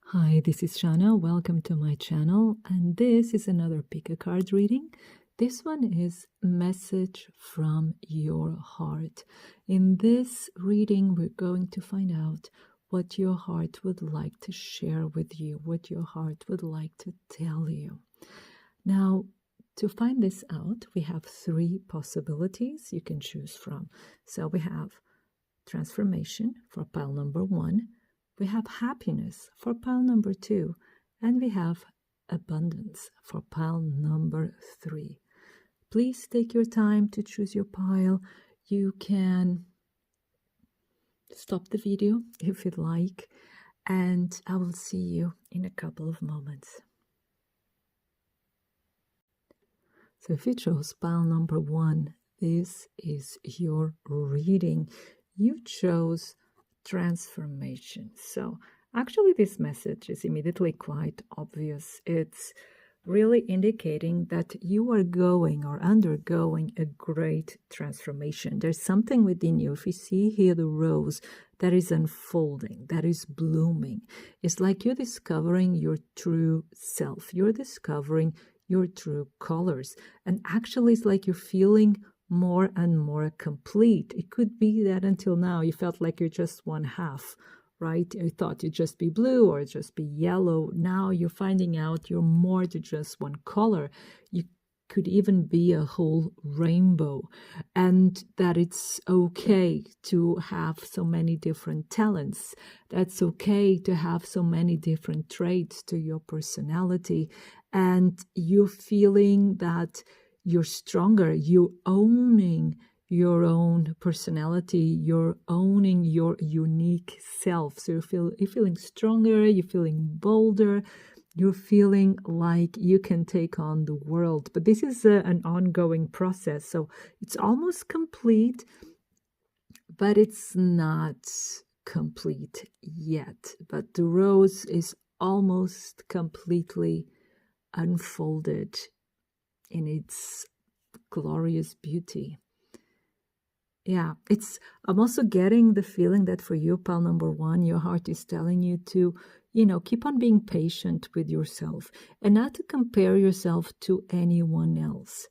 Hi, this is Shannah. Welcome to my channel, and this is another pick a card reading. This one is Message from Your Heart. In this reading, we're going to find out what your heart would like to share with you, what your heart would like to tell you. Now, to find this out, we have three possibilities you can choose from. So we have transformation for pile number 1. We have happiness for pile number 2, and we have abundance for pile number 3. Please take your time to choose your pile. You can stop the video if you'd like, and I will see you in a couple of moments. So if you chose pile number 1, this is your reading. You chose transformation. So actually this message is immediately quite obvious. It's really indicating that you are going or undergoing a great transformation. There's something within you. If you see here the rose that is unfolding, that is blooming, it's like you're discovering your true self. You're discovering your true colors. And actually it's like you're feeling more and more complete. It could be that until now you felt like you're just one half, right? You thought you'd just be blue or just be yellow. Now you're finding out you're more to just one color. You could even be a whole rainbow, and that it's okay to have so many different talents. That's okay to have so many different traits to your personality, and you're feeling that you're stronger, you're owning your own personality, you're owning your unique self. So you're feeling stronger, you're feeling bolder, you're feeling like you can take on the world. But this is an ongoing process, so it's almost complete, but it's not complete yet. But the rose is almost completely unfolded in its glorious beauty. Yeah, I'm also getting the feeling that for you, pile number 1, your heart is telling you to, keep on being patient with yourself and not to compare yourself to anyone else,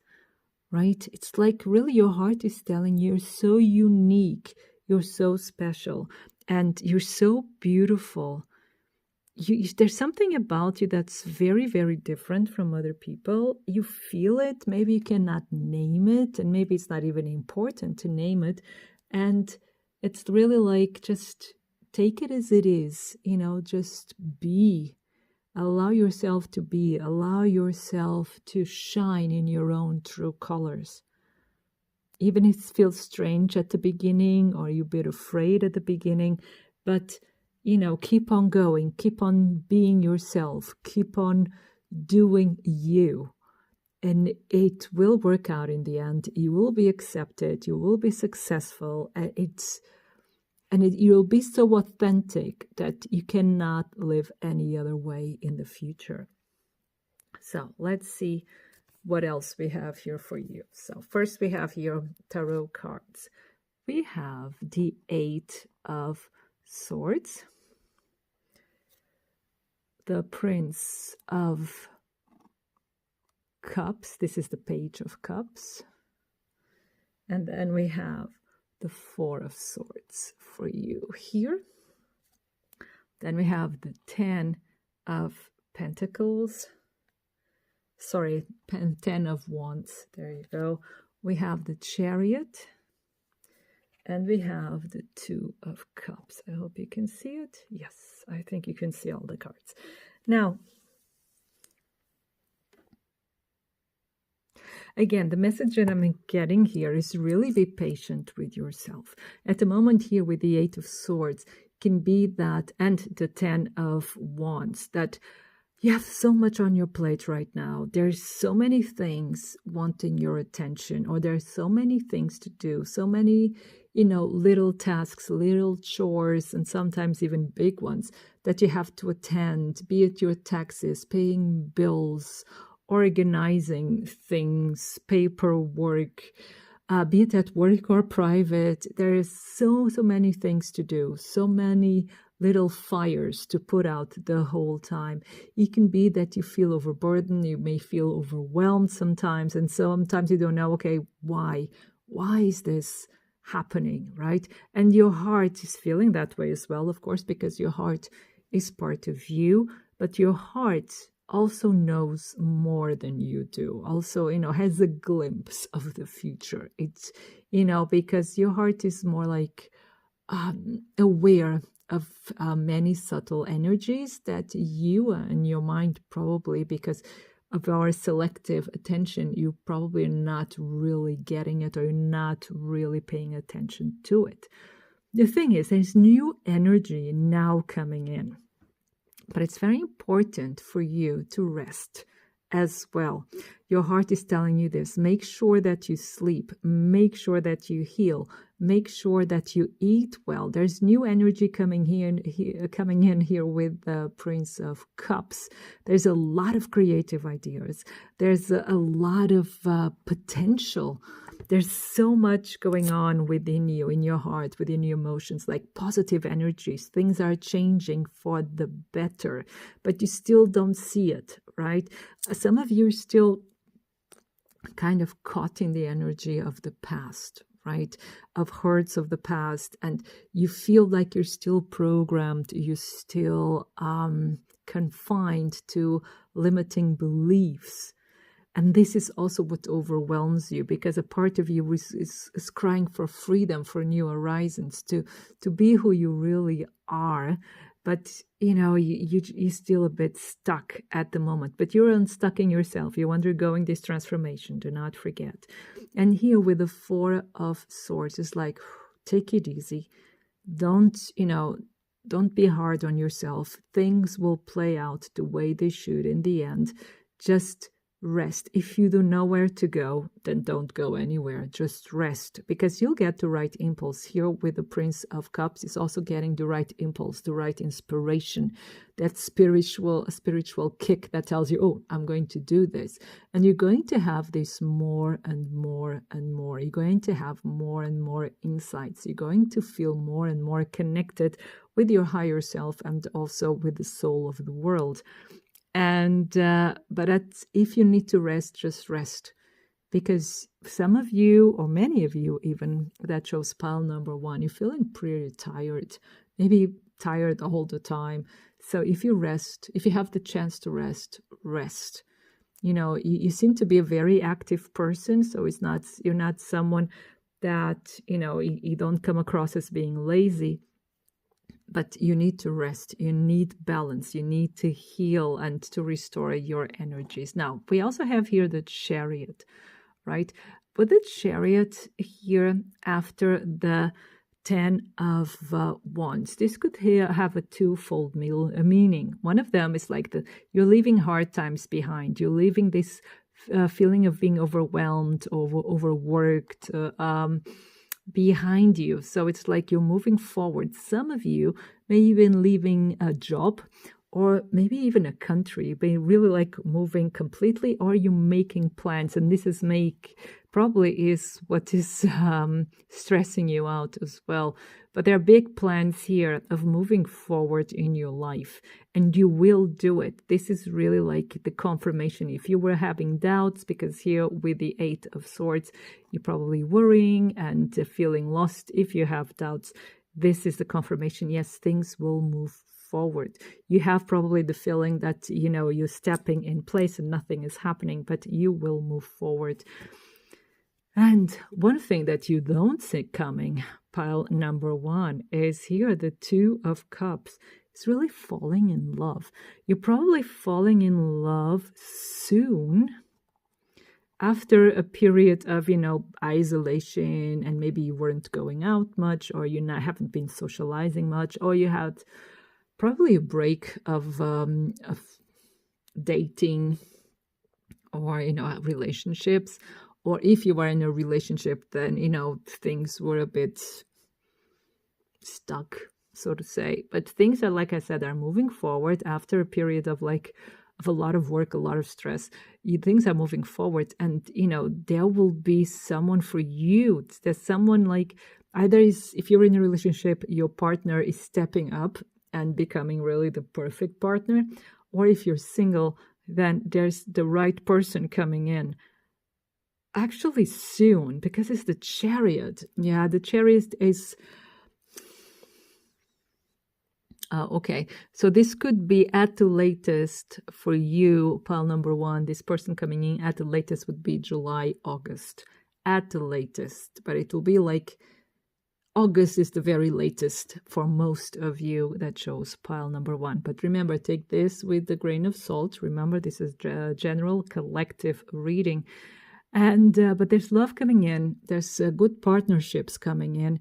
right? It's like really your heart is telling you you're so unique, you're so special, and you're so beautiful. There's something about you that's very, very different from other people. You feel it. Maybe you cannot name it, and maybe it's not even important to name it. And it's really like just take it as it is, just be. Allow yourself to be. Allow yourself to shine in your own true colors. Even if it feels strange at the beginning or you're a bit afraid at the beginning, but keep on going, keep on being yourself, keep on doing you, and it will work out in the end. You will be accepted, you will be successful, you'll be so authentic that you cannot live any other way in the future. So let's see what else we have here for you. So first we have here tarot cards. We have the 8 of Swords, the Prince of Cups. This is the Page of Cups. And then we have the 4 of Swords for you here. Then we have the 10 of Pentacles. Sorry, 10 of Wands. There you go. We have the Chariot. And we have the 2 of Cups. I hope you can see it. Yes, I think you can see all the cards. Now, again, the message that I'm getting here is really be patient with yourself. At the moment here with the 8 of Swords can be that, and the 10 of Wands, that you have so much on your plate right now. There's so many things wanting your attention, or there's so many things to do, so many little tasks, little chores, and sometimes even big ones that you have to attend, be it your taxes, paying bills, organizing things, paperwork, be it at work or private. There is so many things to do, so many little fires to put out the whole time. It can be that you feel overburdened, you may feel overwhelmed sometimes, and sometimes you don't know, okay, why is this happening, right? And your heart is feeling that way as well, of course, because your heart is part of you, but your heart also knows more than you do, also, has a glimpse of the future. It's, because your heart is more like aware of many subtle energies that you and your mind, probably because of our selective attention, you probably are not really getting it, or you're not really paying attention to it. The thing is, there's new energy now coming in, but it's very important for you to rest as well. Your heart is telling you this. Make sure that you sleep. Make sure that you heal. Make sure that you eat well. There's new energy coming in here with the Prince of Cups. There's a lot of creative ideas. There's a lot of potential. There's so much going on within you, in your heart, within your emotions, like positive energies. Things are changing for the better, but you still don't see it, right? Some of you are still kind of caught in the energy of the past, right? Of hurts of the past. And you feel like you're still programmed. You're still confined to limiting beliefs. And this is also what overwhelms you, because a part of you is crying for freedom, for new horizons, to be who you really are. But, you're still a bit stuck at the moment. But you're unstuck in yourself. You're undergoing this transformation. Do not forget. And here with the Four of Swords, it's like, take it easy. Don't be hard on yourself. Things will play out the way they should in the end. Just rest. If you don't know where to go, then don't go anywhere. Just rest, because you'll get the right impulse. Here with the Prince of Cups is also getting the right impulse, the right inspiration, that spiritual kick that tells you, oh, I'm going to do this. And you're going to have this more and more and more. You're going to have more and more insights. You're going to feel more and more connected with your higher self and also with the soul of the world. And but if you need to rest, just rest, because some of you, or many of you even, that chose pile number 1, you're feeling pretty tired, maybe tired all the time. So if you rest, if you have the chance to rest. You seem to be a very active person, so you're not someone that you don't come across as being lazy. But you need to rest, you need balance, you need to heal and to restore your energies. Now, we also have here the Chariot, right? But the Chariot here after the 10 of Wands, this could have a twofold meaning. One of them is like you're leaving hard times behind. You're leaving this feeling of being overwhelmed or overworked, behind you. So it's like you're moving forward. Some of you may even leaving a job, or maybe even a country, but really like moving completely, or you're making plans. And this is probably is what is stressing you out as well. But there are big plans here of moving forward in your life, and you will do it. This is really like the confirmation. If you were having doubts, because here with the 8 of Swords, you're probably worrying and feeling lost. If you have doubts, this is the confirmation. Yes, things will move forward. You have probably the feeling that, you're stepping in place and nothing is happening, but you will move forward. And one thing that you don't see coming, pile number 1, is here the 2 of Cups. It's really falling in love. You're probably falling in love soon after a period of, isolation, and maybe you weren't going out much, or you haven't been socializing much, or you had probably a break of dating or, relationships. Or if you were in a relationship, then, things were a bit stuck, so to say. But things are, like I said, are moving forward after a period of of a lot of work, a lot of stress. Things are moving forward, and there will be someone for you. There's someone like either if you're in a relationship, your partner is stepping up and becoming really the perfect partner, or if you're single, then there's the right person coming in. Actually, soon, because it's the Chariot. Yeah, the Chariot is. Okay, so this could be at the latest for you, pile number one. This person coming in at the latest would be July, August, at the latest. But it will be like August is the very latest for most of you that chose pile number one. But remember, take this with a grain of salt. Remember, this is general collective reading. And but there's love coming in. There's good partnerships coming in.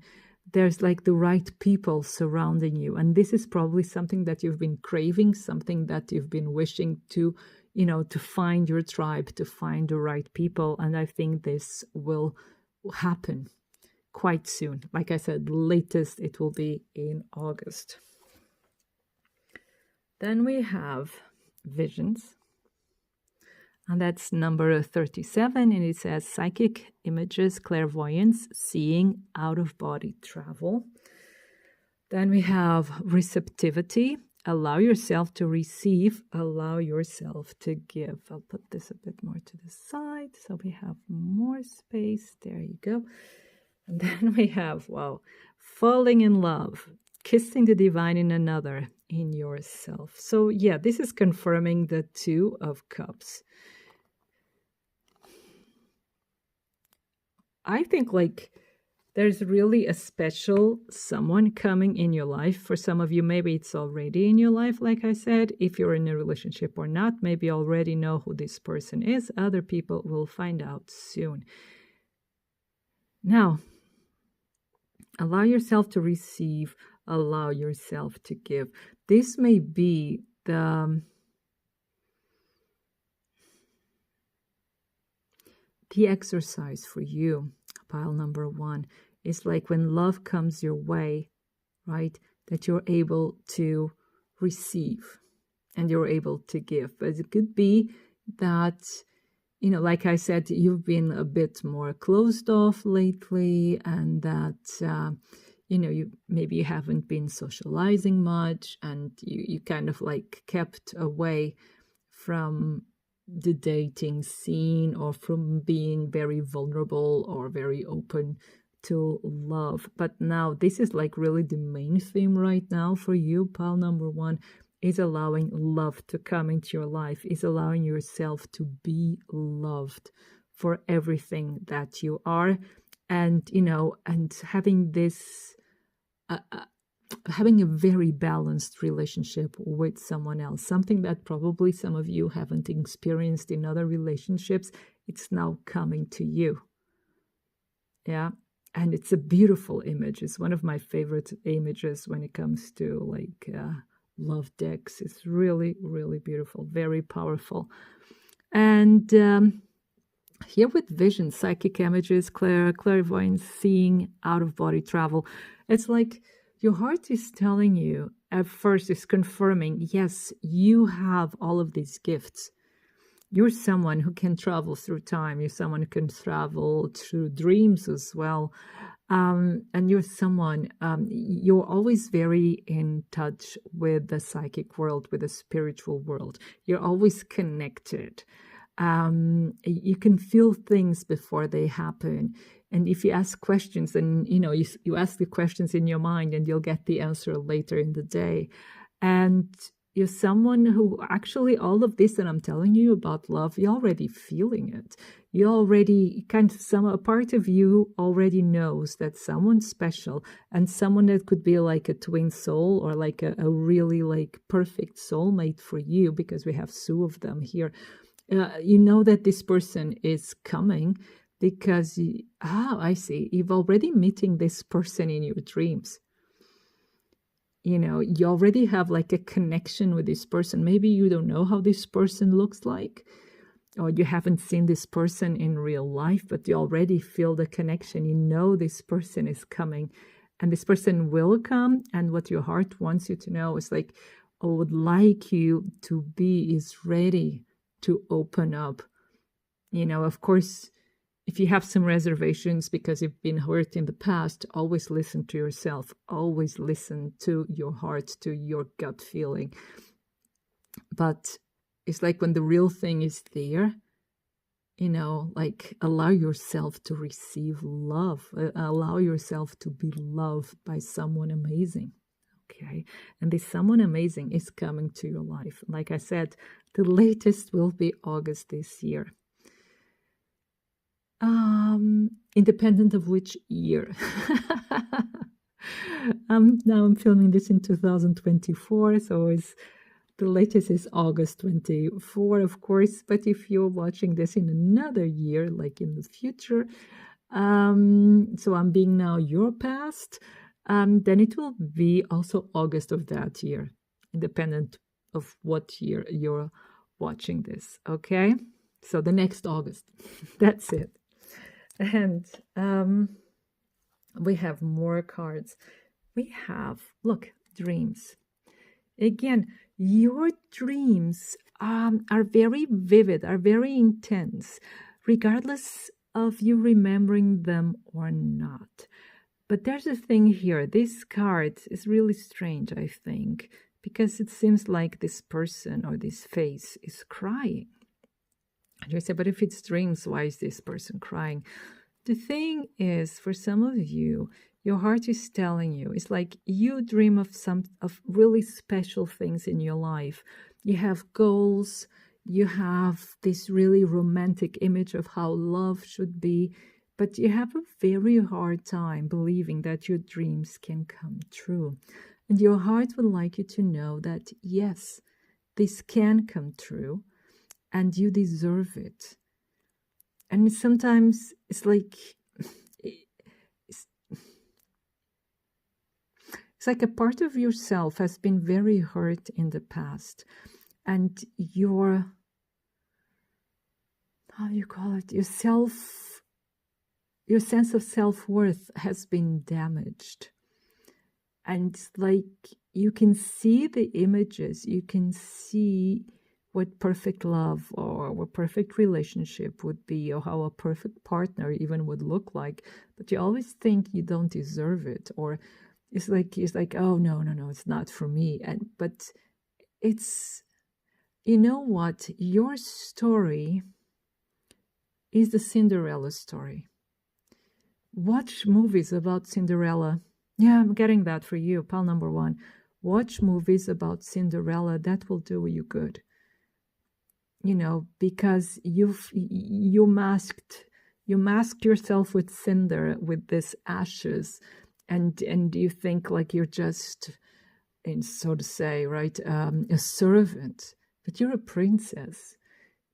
There's like the right people surrounding you. And this is probably something that you've been craving, something that you've been wishing to, to find your tribe, to find the right people. And I think this will happen quite soon. Like I said, latest it will be in August. Then we have visions. And that's number 37, and it says psychic images, clairvoyance, seeing, out-of-body travel. Then we have receptivity, allow yourself to receive, allow yourself to give. I'll put this a bit more to the side so we have more space. There you go. And then we have, falling in love, kissing the divine in another, in yourself. So yeah, this is confirming the Two of Cups. I think like there's really a special someone coming in your life. For some of you, maybe it's already in your life, like I said. If you're in a relationship or not, maybe you already know who this person is. Other people will find out soon. Now, allow yourself to receive, allow yourself to give. This may be the exercise for you, pile number one, is like when love comes your way, right? That you're able to receive and you're able to give. But it could be that, like I said, you've been a bit more closed off lately, and that, maybe you haven't been socializing much, and you kind of like kept away from the dating scene or from being very vulnerable or very open to love. But now this is like really the main theme right now for you, pile number one, is allowing love to come into your life, is allowing yourself to be loved for everything that you are. And, and having this, having a very balanced relationship with someone else, something that probably some of you haven't experienced in other relationships. It's now coming to you. Yeah. And it's a beautiful image. It's one of my favorite images when it comes to like love decks. It's really, really beautiful, very powerful. And here with vision, psychic images, clairvoyance, seeing, out-of-body travel, it's like your heart is telling you, at first is confirming, yes, you have all of these gifts. You're someone who can travel through time. You're someone who can travel through dreams as well. And you're someone, you're always very in touch with the psychic world, with the spiritual world. You're always connected. You can feel things before they happen. And if you ask questions, then, you ask the questions in your mind and you'll get the answer later in the day. And you're someone who actually all of this that I'm telling you about love, you're already feeling it. You already a part of you already knows that someone special and someone that could be like a twin soul or like a really like perfect soulmate for you, because we have two of them here. You know that this person is coming because, I see, you've already meeting this person in your dreams. You already have like a connection with this person. Maybe you don't know how this person looks like, or you haven't seen this person in real life, but you already feel the connection. You know this person is coming and this person will come. And what your heart wants you to know is like, would like you to be is ready to open up. Of course, if you have some reservations because you've been hurt in the past, always listen to yourself. Always listen to your heart, to your gut feeling. But it's like when the real thing is there, like allow yourself to receive love. Allow yourself to be loved by someone amazing. Okay. And this someone amazing is coming to your life. Like I said, the latest will be August this year. Independent of which year. Now I'm filming this in 2024, so the latest is August 24, of course. But if you're watching this in another year, like in the future, so I'm being now your past, then it will be also August of that year, independent of what year you're watching this. Okay, so the next August. That's it. And we have more cards. We have, look, dreams. Again, your dreams are very vivid, are very intense, regardless of you remembering them or not. But there's a thing here. This card is really strange, I think, because it seems like this person or this face is crying. And you say, but if it's dreams, why is this person crying? The thing is, for some of you, your heart is telling you, it's like you dream of really special things in your life. You have goals, you have this really romantic image of how love should be, but you have a very hard time believing that your dreams can come true. And your heart would like you to know that, yes, this can come true, and you deserve it. And sometimes it's like, it's like a part of yourself has been very hurt in the past. And your, how do you call it? Your sense of self-worth has been damaged. And it's like you can see the images, you can see what perfect love or what perfect relationship would be, or how a perfect partner even would look like, but you always think you don't deserve it, or it's like oh no, it's not for me. But it's, you know what, your story is the Cinderella story. Watch movies about Cinderella. Yeah, I'm getting that for you, pal number one. Watch movies about Cinderella. That will do you good. Because you masked yourself with cinder, with this ashes, and you think like you're just, and so to say, right, a servant, but you're a princess.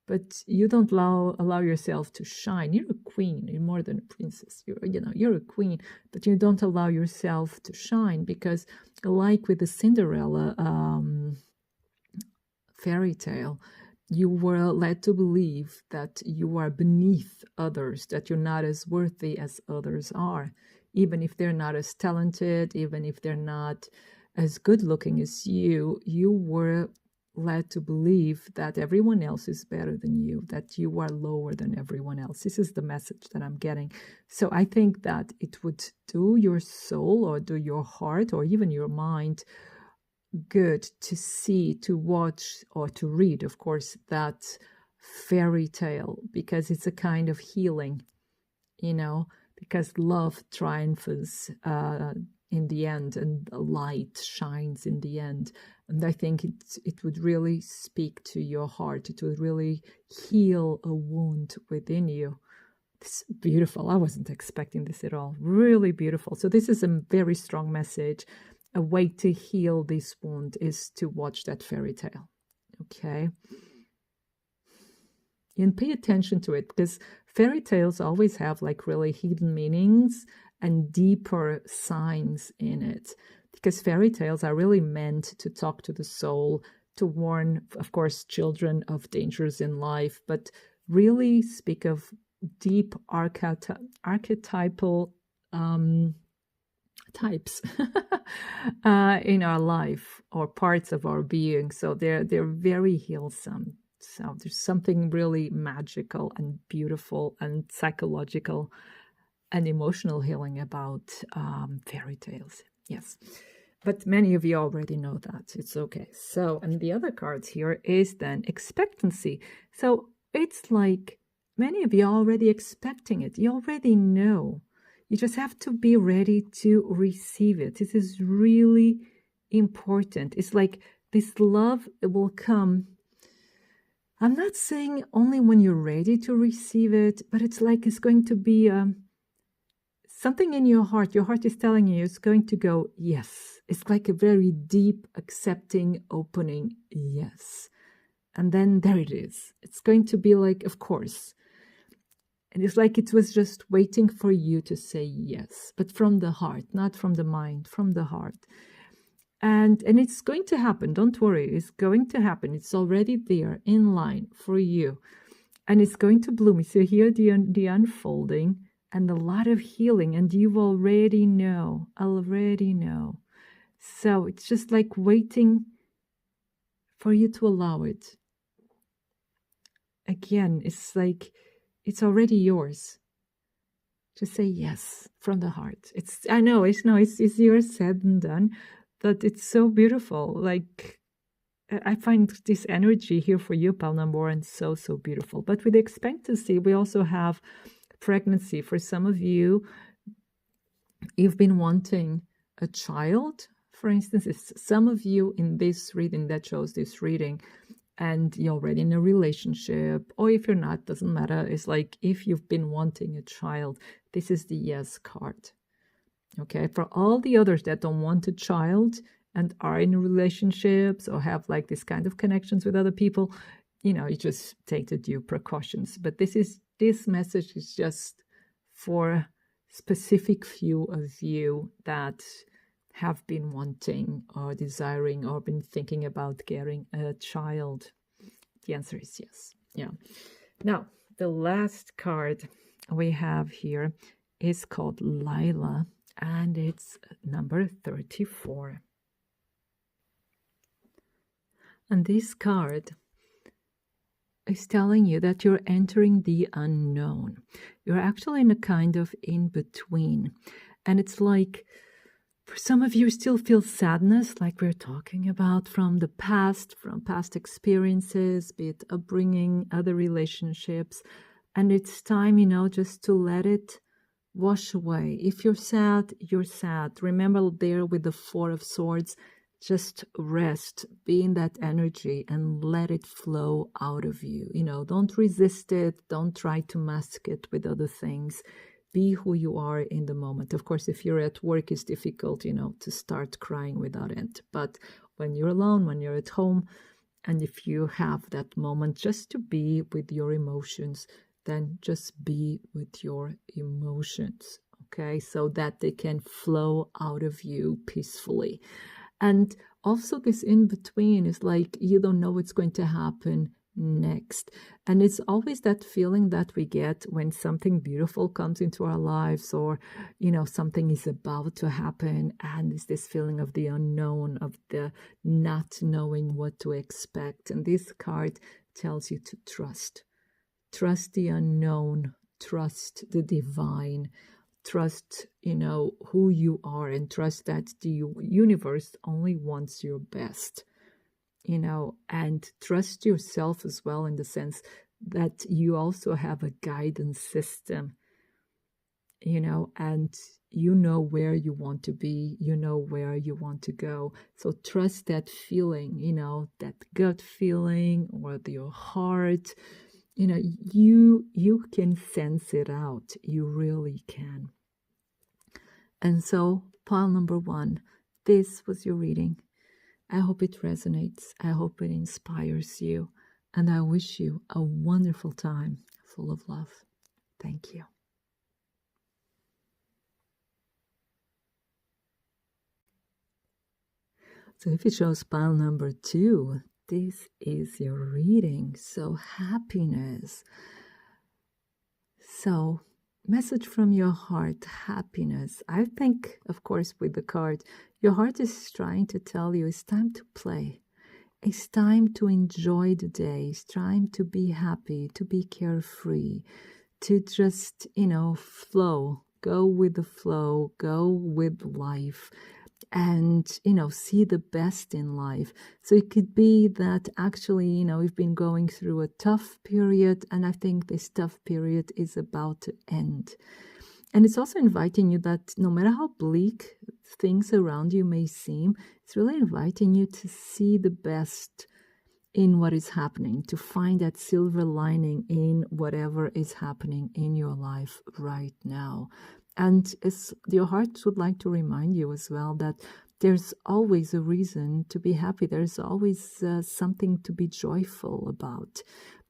But you don't allow yourself to shine. You're a queen. You're more than a princess. You're a queen, but you don't allow yourself to shine, because, like with the Cinderella fairy tale, you were led to believe that you are beneath others, that you're not as worthy as others are, even if they're not as talented, even if they're not as good looking as you. You were led to believe that everyone else is better than you, that you are lower than everyone else. This is the message that I'm getting. So I think that it would do your soul, or do your heart, or even your mind good to see, to watch, or to read, of course, that fairy tale, because it's a kind of healing, because love triumphs in the end, and light shines in the end. And I think it would really speak to your heart. It would really heal a wound within you. It's beautiful. I wasn't expecting this at all. Really beautiful. So this is a very strong message. A way to heal this wound is to watch that fairy tale. Okay? And pay attention to it, because fairy tales always have like really hidden meanings and deeper signs in it. Because fairy tales are really meant to talk to the soul, to warn, of course, children of dangers in life, but really speak of deep archetypal types in our life or parts of our being. So they're very healsome. So there's something really magical and beautiful and psychological and emotional healing about fairy tales. Yes. But many of you already know that. It's okay. So, and the other cards here is then expectancy. So it's like many of you are already expecting it. You already know. You just have to be ready to receive it. This is really important. It's like this love will come. I'm not saying only when you're ready to receive it, but it's like it's going to be something in your heart is telling you it's going to go yes. It's like a very deep, accepting, opening yes. And then there it is. It's going to be like, of course. And it's like it was just waiting for you to say yes, but from the heart, not from the mind, from the heart. And it's going to happen. Don't worry. It's going to happen. It's already there in line for you. And it's going to bloom. So here the unfolding and a lot of healing. And you already know. So it's just like waiting for you to allow it. Again, it's like it's already yours. Just say yes from the heart. I know it's easier said than done, but it's so beautiful. Like I find this energy here for you, pile number one, so beautiful. But with expectancy, we also have pregnancy. For some of you, you've been wanting a child. For instance, if some of you in this reading that shows this reading, and you're already in a relationship, or if you're not, doesn't matter. It's like if you've been wanting a child, this is the yes card. Okay, for all the others that don't want a child and are in relationships or have like this kind of connections with other people, you just take the due precautions. But this message is just for a specific few of you that have been wanting or desiring or been thinking about getting a child. The answer is yes. Yeah. Now, the last card we have here is called Lila, and it's number 34. And this card is telling you that you're entering the unknown. You're actually in a kind of in-between. And it's like, for some of you still feel sadness, like we're talking about from the past, from past experiences, be it upbringing, other relationships. And it's time, just to let it wash away. If you're sad, you're sad. Remember there with the Four of Swords, just rest, be in that energy and let it flow out of you. Don't resist it. Don't try to mask it with other things. Be who you are in the moment. Of course, if you're at work, it's difficult, to start crying without end. But when you're alone, when you're at home, and if you have that moment just to be with your emotions, then just be with your emotions, okay? So that they can flow out of you peacefully. And also this in-between is like you don't know what's going to happen next. And it's always that feeling that we get when something beautiful comes into our lives, or something is about to happen, and it's this feeling of the unknown, of the not knowing what to expect. And this card tells you to trust the unknown, trust the divine, trust who you are, and trust that the universe only wants your best. And trust yourself as well, in the sense that you also have a guidance system, and where you want to be, where you want to go. So trust that feeling, that gut feeling, or your heart, you can sense it out. You really can. And so, pile number one, this was your reading. I hope it resonates. I hope it inspires you. And I wish you a wonderful time full of love. Thank you. So if it shows pile number 2, this is your reading. So happiness. So message from your heart, happiness. I think, of course, with the card, your heart is trying to tell you it's time to play. It's time to enjoy the day. It's time to be happy, to be carefree, to just, flow, go with the flow, go with life, and, see the best in life. So it could be that actually, we've been going through a tough period, and I think this tough period is about to end. And it's also inviting you that no matter how bleak things around you may seem, it's really inviting you to see the best in what is happening, to find that silver lining in whatever is happening in your life right now. And your heart would like to remind you as well that there's always a reason to be happy. There's always something to be joyful about.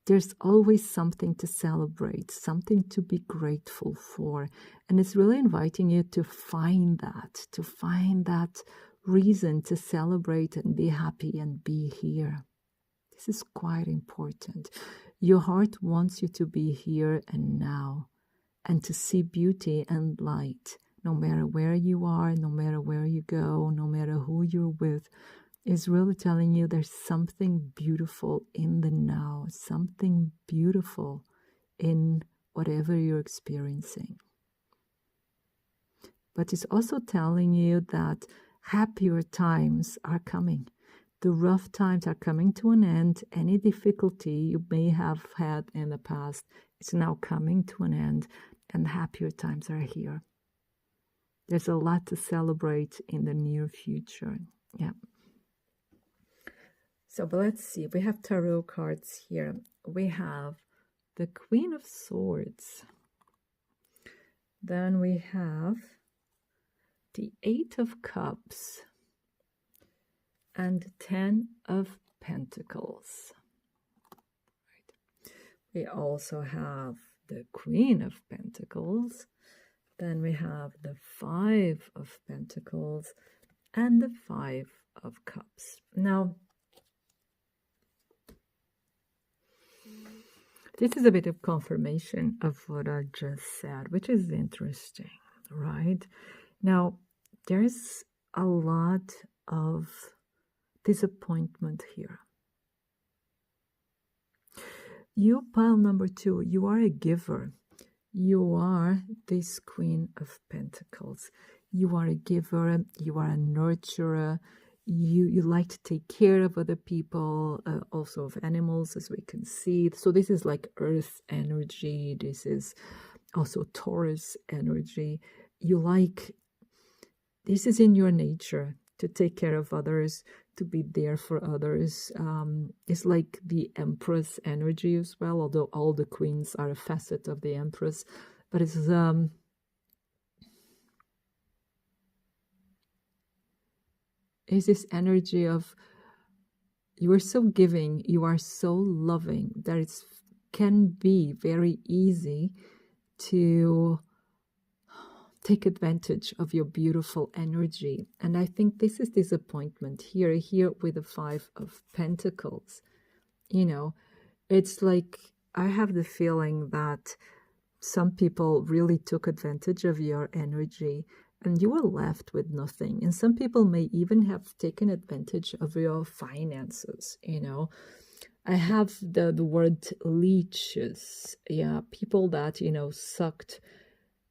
There's always something to celebrate, something to be grateful for. And it's really inviting you to find that reason to celebrate and be happy and be here. This is quite important. Your heart wants you to be here and now and to see beauty and light, no matter where you are, no matter where you go, no matter who you're with. Is really telling you there's something beautiful in the now, something beautiful in whatever you're experiencing. But it's also telling you that happier times are coming. The rough times are coming to an end. Any difficulty you may have had in the past is now coming to an end, and happier times are here. There's a lot to celebrate in the near future. Yeah. So, but let's see. We have tarot cards here. We have the Queen of Swords. Then we have the Eight of Cups and 10 of Pentacles. Right. We also have the Queen of Pentacles. Then we have the Five of Pentacles and the Five of Cups. Now, this is a bit of confirmation of what I just said, which is interesting, right? Now, there's a lot of disappointment here. You, pile number 2, you are a giver. You are this Queen of Pentacles. You are a giver. You are a nurturer. You like to take care of other people, also of animals, as we can see. So this is like earth energy. This is also Taurus energy. This is in your nature to take care of others, to be there for others. It's like the Empress energy as well, although all the queens are a facet of the Empress. But it's this energy of you are so giving, you are so loving that it can be very easy to take advantage of your beautiful energy. And I think this is disappointment here with the Five of Pentacles. It's like I have the feeling that some people really took advantage of your energy and you were left with nothing. And some people may even have taken advantage of your finances, I have the word leeches. Yeah, people that, sucked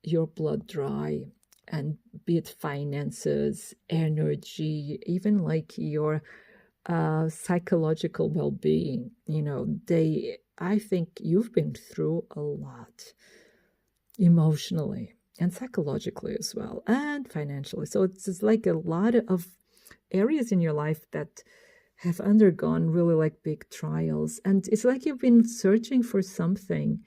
your blood dry, and be it finances, energy, even like your psychological well-being. I think you've been through a lot emotionally and psychologically as well, and financially. So it's like a lot of areas in your life that have undergone really like big trials, and it's like you've been searching for something,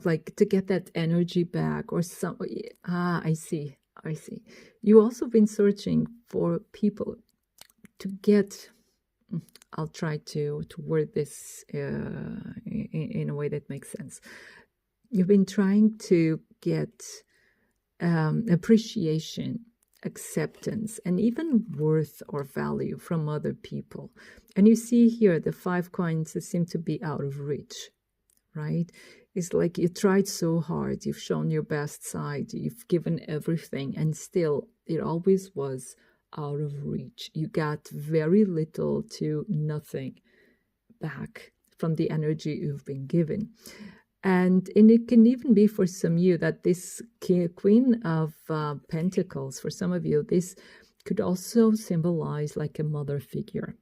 like to get that energy back or some. I see. You also been searching for people to get. I'll try to word this in a way that makes sense. You've been trying to get appreciation, acceptance, and even worth or value from other people. And you see here the 5 coins that seem to be out of reach, right? It's like you tried so hard, you've shown your best side, you've given everything, and still it always was out of reach. You got very little to nothing back from the energy you've been given. And it can even be for some of you that this Queen of Pentacles, for some of you, this could also symbolize like a mother figure.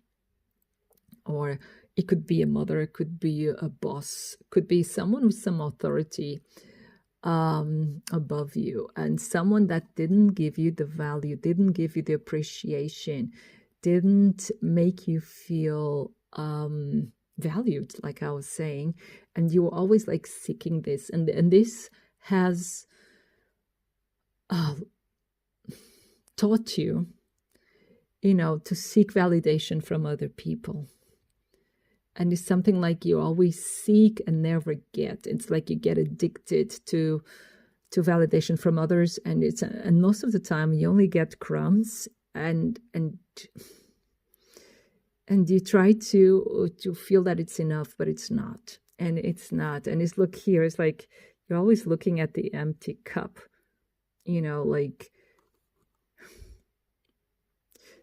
Or it could be a mother, it could be a boss, it could be someone with some authority above you, and someone that didn't give you the value, didn't give you the appreciation, didn't make you feel valued, like I was saying, and you were always like seeking this, and this has taught you, to seek validation from other people. And it's something like you always seek and never get. It's like you get addicted to validation from others, and most of the time you only get crumbs, and you try to feel that it's enough, but it's not, and it's not. And it's look here, it's like you're always looking at the empty cup, like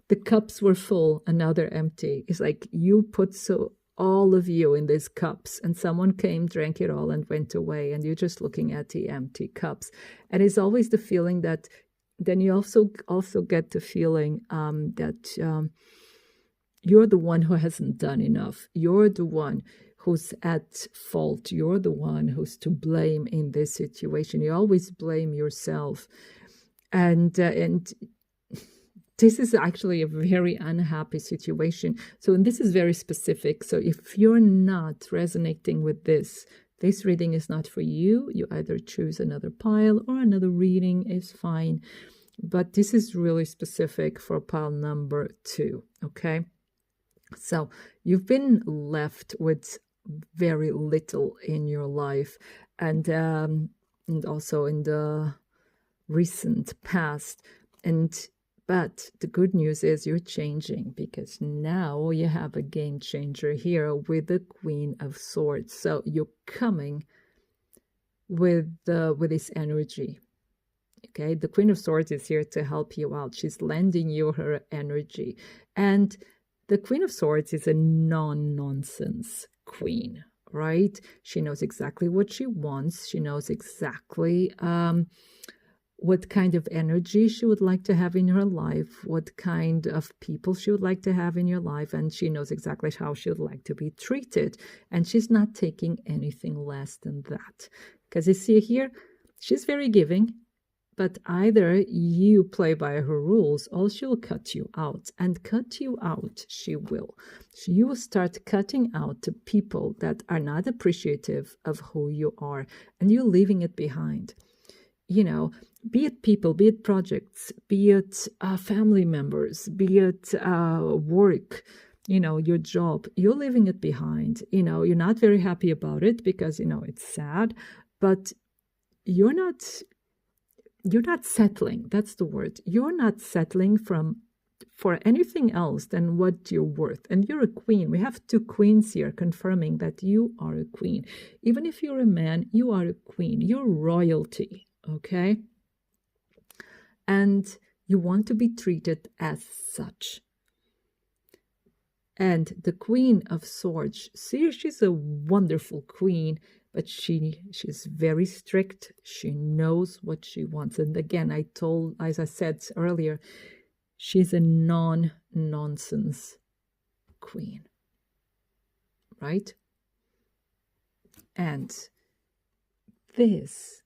the cups were full and now they're empty. It's like you put all of you in these cups, and someone came, drank it all, and went away, and you're just looking at the empty cups. And it's always the feeling that then you also get the feeling that you're the one who hasn't done enough. You're the one who's at fault. You're the one who's to blame in this situation. You always blame yourself, and this is actually a very unhappy situation. So, and this is very specific. So if you're not resonating with this reading is not for you. You either choose another pile or another reading is fine. But this is really specific for pile number 2, okay? So you've been left with very little in your life, and also in the recent past. But the good news is you're changing, because now you have a game changer here with the Queen of Swords. So you're coming with this energy. Okay, the Queen of Swords is here to help you out. She's lending you her energy. And the Queen of Swords is a non-nonsense queen, right? She knows exactly what she wants. She knows exactly what kind of energy she would like to have in her life, what kind of people she would like to have in your life, and she knows exactly how she would like to be treated. And she's not taking anything less than that. Because you see here, she's very giving, but either you play by her rules or she'll cut you out. And cut you out, she will. You will start cutting out the people that are not appreciative of who you are, and you're leaving it behind. Be it people, be it projects, be it family members, be it work, your job, you're leaving it behind. You're not very happy about it because, it's sad, but you're not settling. That's the word. You're not settling for anything else than what you're worth. And you're a queen. We have 2 queens here confirming that you are a queen. Even if you're a man, you are a queen. You're royalty, okay? And you want to be treated as such. And the Queen of Swords, see, she's a wonderful queen, but she's very strict. She knows what she wants. And again, as I said earlier, she's a non-nonsense queen, right? And this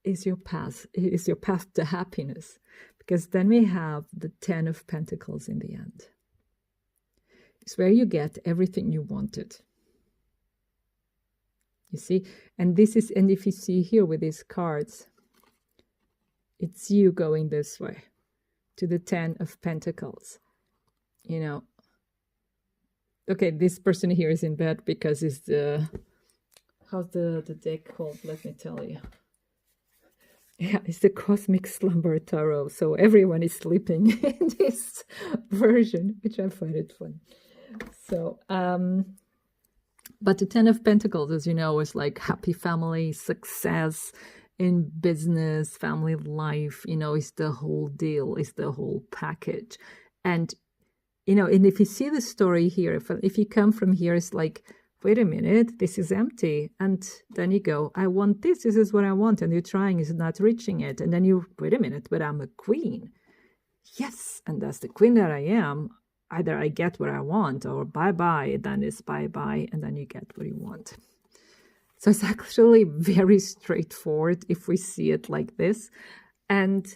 is your path to happiness, because then we have the 10 of Pentacles in the end. It's where you get everything you wanted. You see, and if you see here with these cards, it's you going this way to the 10 of Pentacles. Okay, this person here is in bed because it's how's the deck called? Let me tell you. Yeah, it's the Cosmic Slumber Tarot. So everyone is sleeping in this version, which I find it fun. So, But the Ten of Pentacles, as you know, is like happy family, success in business, family life, is the whole deal, is the whole package. And, and if you see the story here, if you come from here, it's like, wait a minute, this is empty. And then you go, I want this is what I want. And you're trying, is not reaching it. And then you, wait a minute, but I'm a queen. Yes, and that's the queen that I am. Either I get what I want or bye-bye, then it's bye-bye, and then you get what you want. So it's actually very straightforward if we see it like this. And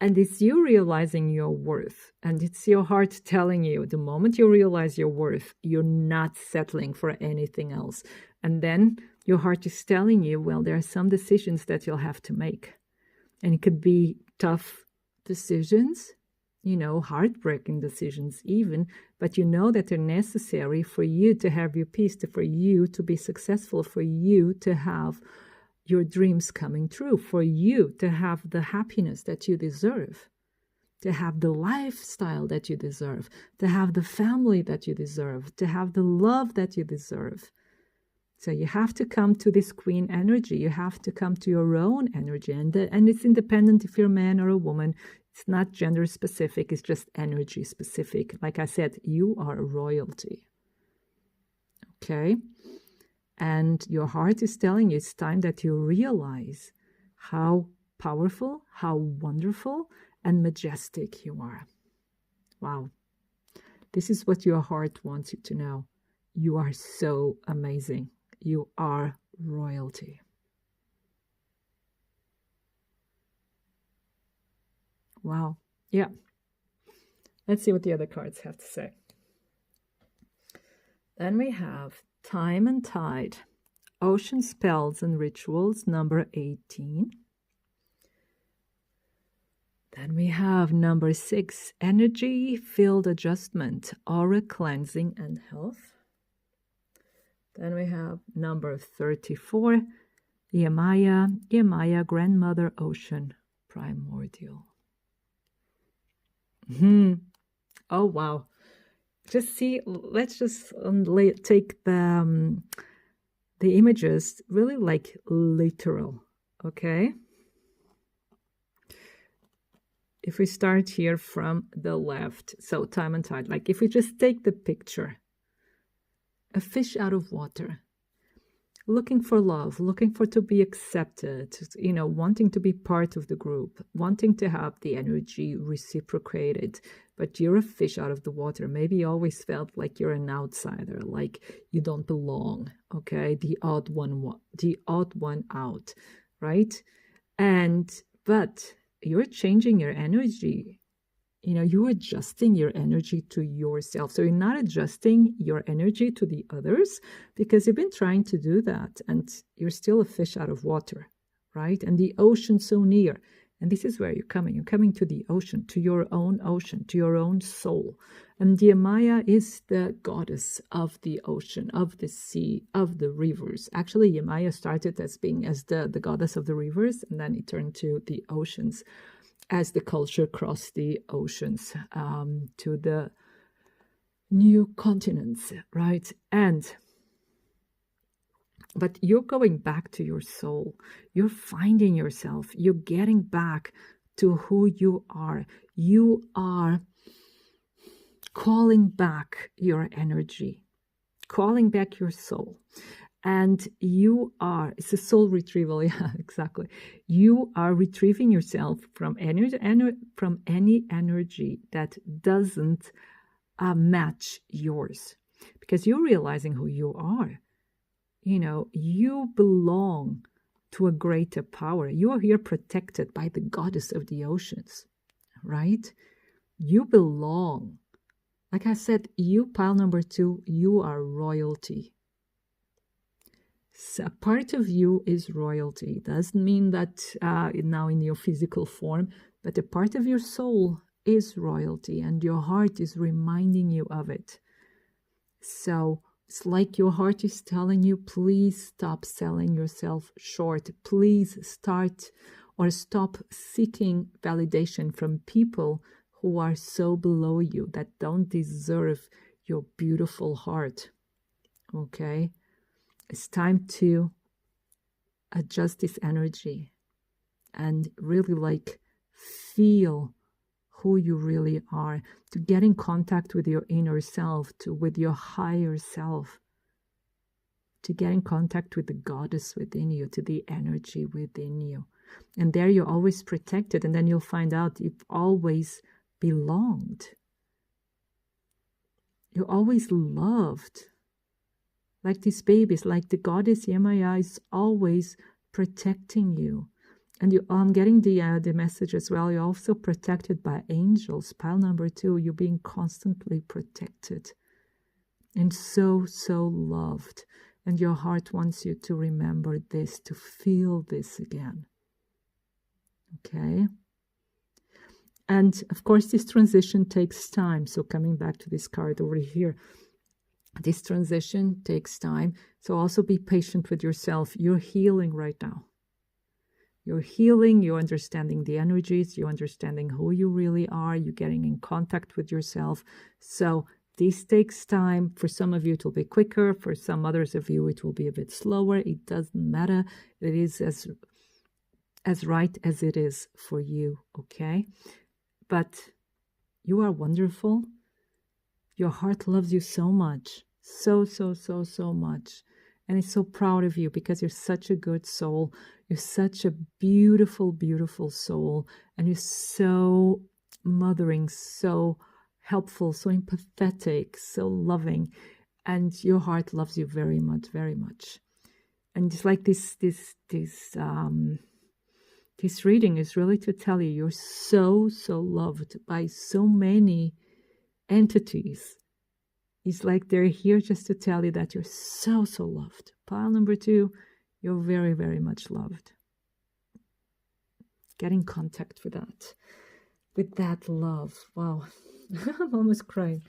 it's you realizing your worth. And it's your heart telling you, the moment you realize your worth, you're not settling for anything else. And then your heart is telling you, well, there are some decisions that you'll have to make. And it could be tough decisions, heartbreaking decisions even, but you know that they're necessary for you to have your peace, for you to be successful, for you to have your dreams coming true, for you to have the happiness that you deserve, to have the lifestyle that you deserve, to have the family that you deserve, to have the love that you deserve. So you have to come to this queen energy. You have to come to your own energy. And it's independent if you're a man or a woman. It's not gender specific. It's just energy specific. Like I said, you are royalty. Okay? And your heart is telling you it's time that you realize how powerful, how wonderful, and majestic you are. Wow. This is what your heart wants you to know. You are so amazing. You are royalty. Wow. Yeah. Let's see what the other cards have to say. Then we have Time and Tide, Ocean Spells and Rituals, number 18. Then we have number 6, Energy Field Adjustment, Aura Cleansing and Health. Then we have number 34, Yemaya Grandmother Ocean, Primordial. Oh, wow. Just see, let's just take the images really like literal, okay? If we start here from the left, so Time and Tide, like if we just take the picture, a fish out of water, looking for love, looking for to be accepted, wanting to be part of the group, wanting to have the energy reciprocated, but you're a fish out of the water. Maybe you always felt like you're an outsider, like you don't belong, okay? The odd one out, right? But you're changing your energy. You're adjusting your energy to yourself. So you're not adjusting your energy to the others because you've been trying to do that and you're still a fish out of water, right? And the ocean's so near. And this is where you're coming. You're coming to the ocean, to your own soul. And Yemaya is the goddess of the ocean, of the sea, of the rivers. Actually, Yemaya started as the goddess of the rivers, and then it turned to the oceans as the culture crossed the oceans to the new continents, right? But you're going back to your soul. You're finding yourself. You're getting back to who you are. You are calling back your energy, calling back your soul. And it's a soul retrieval. Yeah, exactly. You are retrieving yourself from any energy that doesn't match yours, because you're realizing who you are. You belong to a greater power. You are here protected by the goddess of the oceans, right? You belong. Like I said, you, pile number 2, you are royalty. So part of you is royalty. It doesn't mean that now in your physical form, but a part of your soul is royalty, and your heart is reminding you of it. So it's like your heart is telling you, please stop selling yourself short. Please stop seeking validation from people who are so below you, that don't deserve your beautiful heart. okay? It's time to adjust this energy and really like feel who you really are, to get in contact with your inner self, with your higher self, to get in contact with the goddess within you, to the energy within you. And there you're always protected, and then you'll find out you've always belonged. You're always loved. Like these babies, like the goddess Yemaya is always protecting you. And I'm getting the message as well. You're also protected by angels. Pile number 2, you're being constantly protected and so, so loved. And your heart wants you to remember this, to feel this again. Okay? And of course, this transition takes time. So coming back to this card over here, this transition takes time. So also be patient with yourself. You're healing right now. You're healing, you're understanding the energies, you're understanding who you really are, you're getting in contact with yourself. So this takes time. For some of you, it will be quicker. For some others of you, it will be a bit slower. It doesn't matter. It is as right as it is for you, okay? But you are wonderful. Your heart loves you so much. So, so, so, so much. And it's so proud of you because you're such a good soul. You're such a beautiful, beautiful soul. And you're so mothering, so helpful, so empathetic, so loving. And your heart loves you very much, very much. And it's like this reading is really to tell you you're so, so loved by so many entities. It's like they're here just to tell you that you're so, so loved. Pile number 2, you're very, very much loved. Get in contact with that love. Wow, I'm almost crying.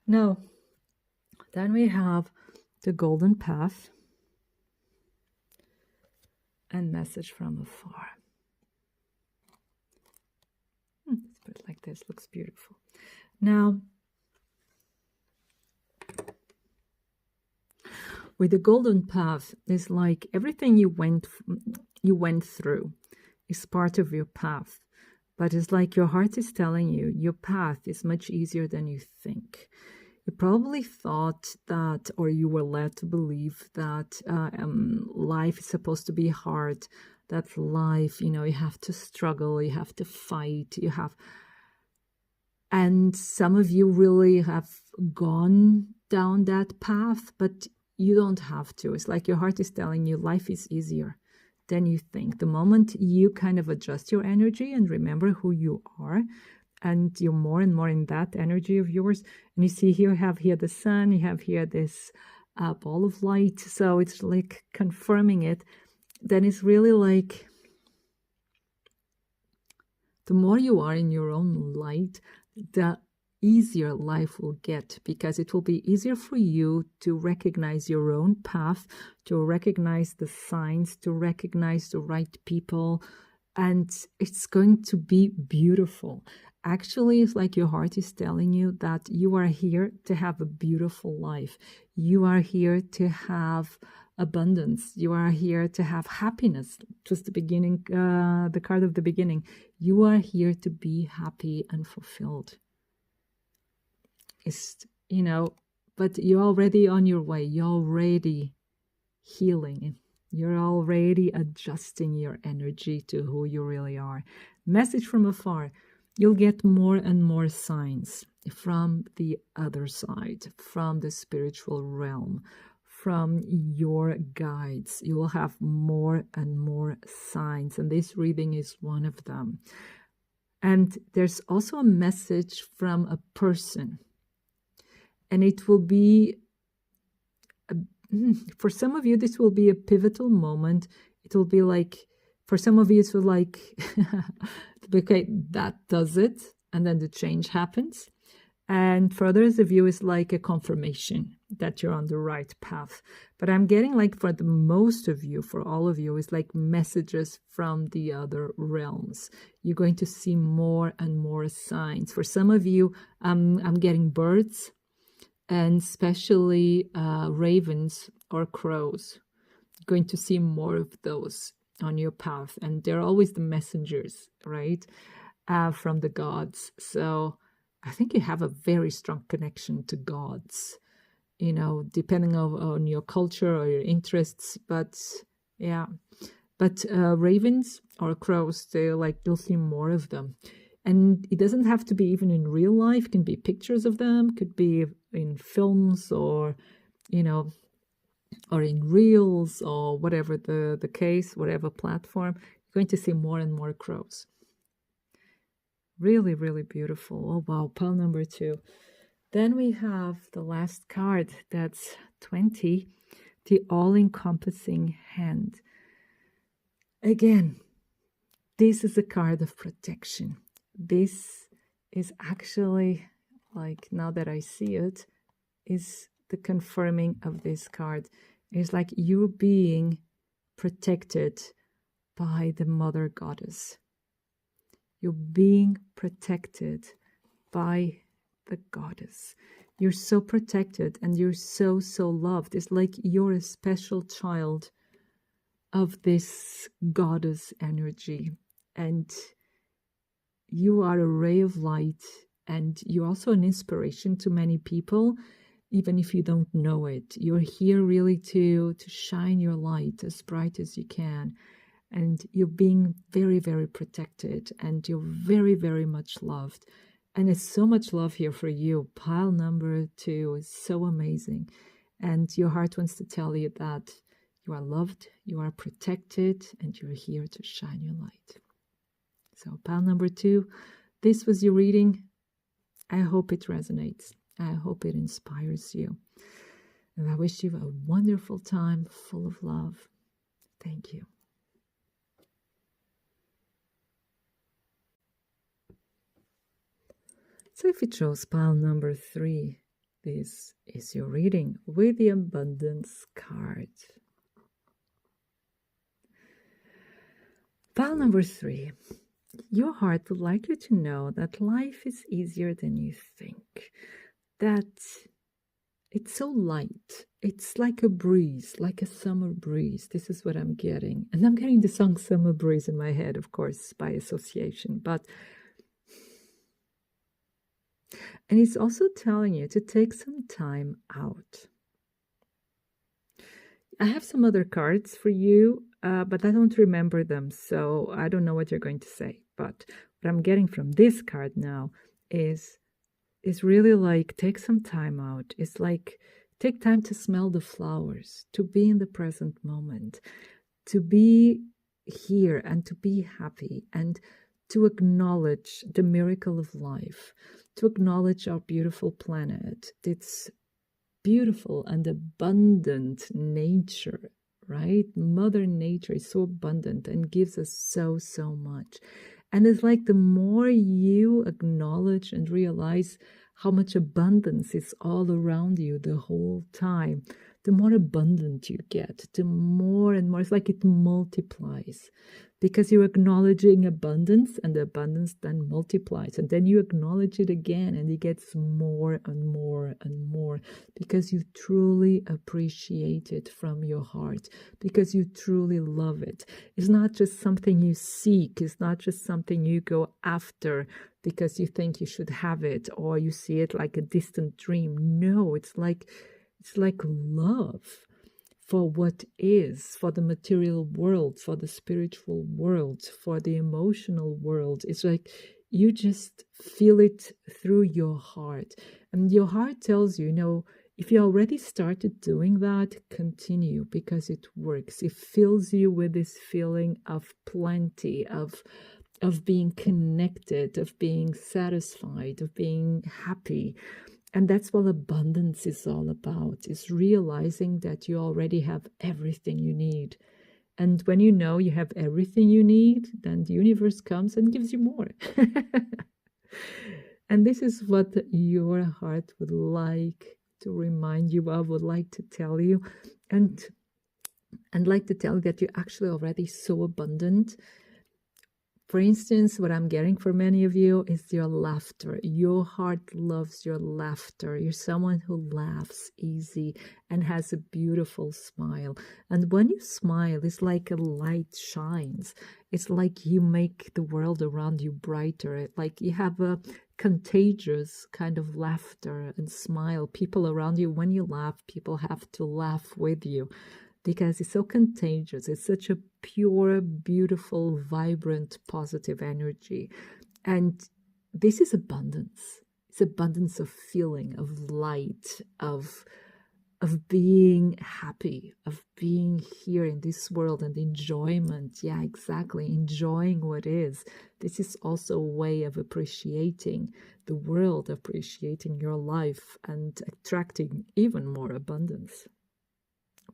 Now, then we have the golden path and message from afar. Let's put it like this, looks beautiful. Now, with the golden path, is like everything you went through is part of your path. But it's like your heart is telling you your path is much easier than you think. You probably thought that, or you were led to believe that life is supposed to be hard, that life, you have to struggle, you have to fight, and some of you really have gone down that path, but you don't have to. It's like your heart is telling you life is easier than you think. The moment you kind of adjust your energy and remember who you are, and you're more and more in that energy of yours, and you see here, you have here the sun, you have here this ball of light, so it's like confirming it, then it's really like the more you are in your own light, the easier life will get, because it will be easier for you to recognize your own path, to recognize the signs, to recognize the right people, and it's going to be beautiful. Actually, it's like your heart is telling you that you are here to have a beautiful life. You are here to have abundance. You are here to have happiness. Just the beginning, the card of the beginning. You are here to be happy and fulfilled. It's, but you're already on your way. You're already healing. You're already adjusting your energy to who you really are. Message from afar. You'll get more and more signs from the other side, from the spiritual realm, from your guides. You will have more and more signs, and this reading is one of them. And there's also a message from a person. And it will be, for some of you, this will be a pivotal moment. It will be like, for some of you, it's like, okay, that does it. And then the change happens. And for others of you, it's like a confirmation that you're on the right path. But I'm getting like for the most of you, for all of you, it's like messages from the other realms. You're going to see more and more signs. For some of you, I'm getting birds. and especially ravens or crows. You're going to see more of those on your path, and they're always the messengers, right, from the gods. So I think you have a very strong connection to gods, you know, depending on your culture or your interests. But yeah, but ravens or crows, they're like, you'll see more of them. And it doesn't have to be even in real life. It can be pictures of them, could be in films, or, you know, or in reels, or whatever the case, whatever platform. You're going to see more and more crows. Really, really beautiful. Oh, wow. Pile number 2. Then we have the last card. That's 20, the all-encompassing hand. Again, this is a card of protection. This is actually, like, now that I see it, is the confirming of this card. It's like you're being protected by the Mother Goddess. You're being protected by the Goddess. You're so protected, and you're so, so loved. It's like you're a special child of this Goddess energy, and you are a ray of light, and you're also an inspiration to many people, even if you don't know it. You're here really to shine your light as bright as you can, and you're being very, very protected, and you're very, very much loved. And it's so much love here for you. Pile number 2 is so amazing, and your heart wants to tell you that you are loved, you are protected, and you're here to shine your light. So pile number 2, this was your reading. I hope it resonates. I hope it inspires you. And I wish you a wonderful time full of love. Thank you. So if you chose pile number 3, this is your reading with the abundance card. Pile number 3. Your heart would like you to know that life is easier than you think. That it's so light. It's like a breeze, like a summer breeze. This is what I'm getting. And I'm getting the song Summer Breeze in my head, of course, by association. And it's also telling you to take some time out. I have some other cards for you, but I don't remember them, so I don't know what you're going to say. But what I'm getting from this card now is really like, take some time out. It's like, take time to smell the flowers, to be in the present moment, to be here and to be happy, and to acknowledge the miracle of life, to acknowledge our beautiful planet, its beautiful and abundant nature, right? Mother Nature is so abundant and gives us so, so much. And it's like the more you acknowledge and realize how much abundance is all around you the whole time, the more abundant you get, the more and more, it's like it multiplies, because you're acknowledging abundance, and the abundance then multiplies, and then you acknowledge it again, and it gets more and more and more, because you truly appreciate it from your heart, because you truly love it. It's not just something you seek, it's not just something you go after because you think you should have it, or you see it like a distant dream. No, it's like love for what is, for the material world, for the spiritual world, for the emotional world. It's like you just feel it through your heart. And your heart tells you, you know, if you already started doing that, continue, because it works. It fills you with this feeling of plenty, of being connected, of being satisfied, of being happy. And that's what abundance is all about, is realizing that you already have everything you need. And when you know you have everything you need, then the universe comes and gives you more. And this is what your heart would like to remind you of, would like to tell you, and like to tell you that you're actually already so abundant. For instance, what I'm getting for many of you is your laughter. Your heart loves your laughter. You're someone who laughs easy and has a beautiful smile. And when you smile, it's like a light shines. It's like you make the world around you brighter. Like you have a contagious kind of laughter and smile. People around you, when you laugh, people have to laugh with you, because it's so contagious. It's such a pure, beautiful, vibrant, positive energy. And this is abundance. It's abundance of feeling, of light, of being happy, of being here in this world, and enjoyment. Yeah, exactly. Enjoying what is. This is also a way of appreciating the world, appreciating your life, and attracting even more abundance.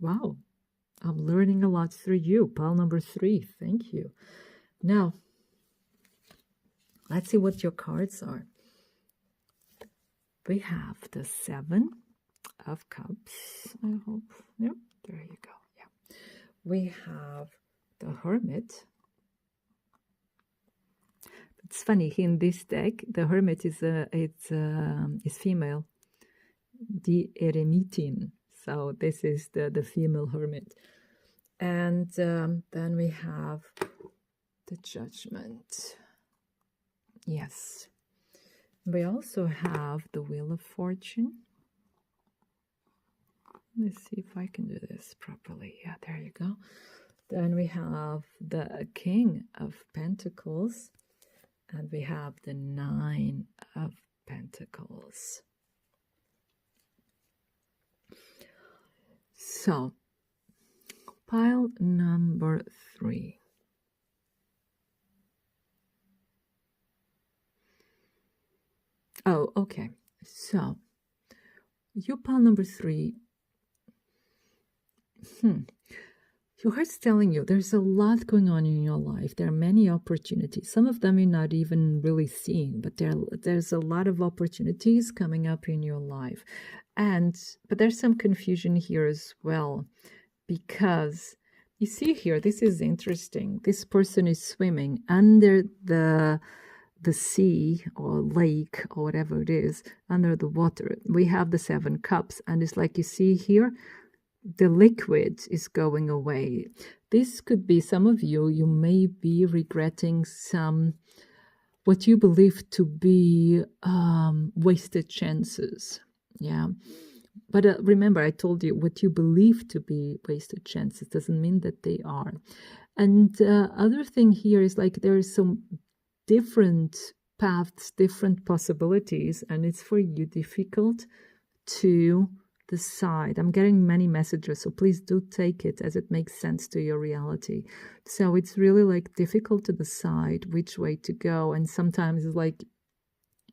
Wow. I'm learning a lot through you. Pile number 3. Thank you. Now, let's see what your cards are. We have the 7 of Cups, I hope. Yep, there you go. Yeah. We have the Hermit. It's funny, in this deck, the Hermit is female. The Eremitin. So this is the female Hermit. And then we have the Judgment. Yes. We also have the Wheel of Fortune. Let's see if I can do this properly. Yeah, there you go. Then we have the King of Pentacles. And we have the 9 of Pentacles. So, pile number 3. Oh, okay. So, your pile number 3. Your heart's telling you there's a lot going on in your life. There are many opportunities. Some of them you're not even really seeing, but there's a lot of opportunities coming up in your life. But there's some confusion here as well, because you see here, this is interesting. This person is swimming under the sea or lake or whatever it is, under the water. We have the 7 cups, and it's like you see here, the liquid is going away. This could be, some of you may be regretting what you believe to be wasted chances. Yeah. But remember, I told you, what you believe to be wasted chances doesn't mean that they are. And other thing here is like there is some different paths, different possibilities, and it's for you difficult to decide. I'm getting many messages, so please do take it as it makes sense to your reality. So it's really like difficult to decide which way to go, and sometimes it's like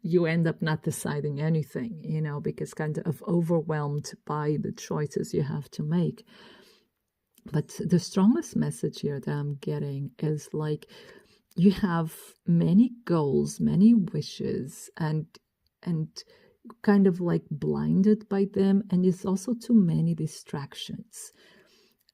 you end up not deciding anything, because kind of overwhelmed by the choices you have to make. But the strongest message here that I'm getting is like you have many goals, many wishes, and kind of like blinded by them, and it's also too many distractions.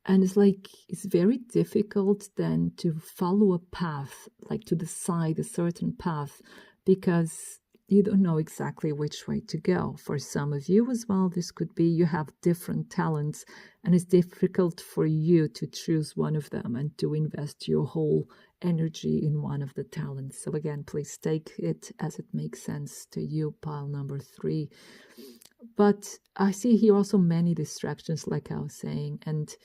And it's like it's very difficult then to follow a path, like to decide a certain path, because you don't know exactly which way to go. For some of you as well, this could be you have different talents, and it's difficult for you to choose one of them and to invest your whole energy in one of the talents. So again, please take it as it makes sense to you, pile number 3. But I see here also many distractions, like I was saying, and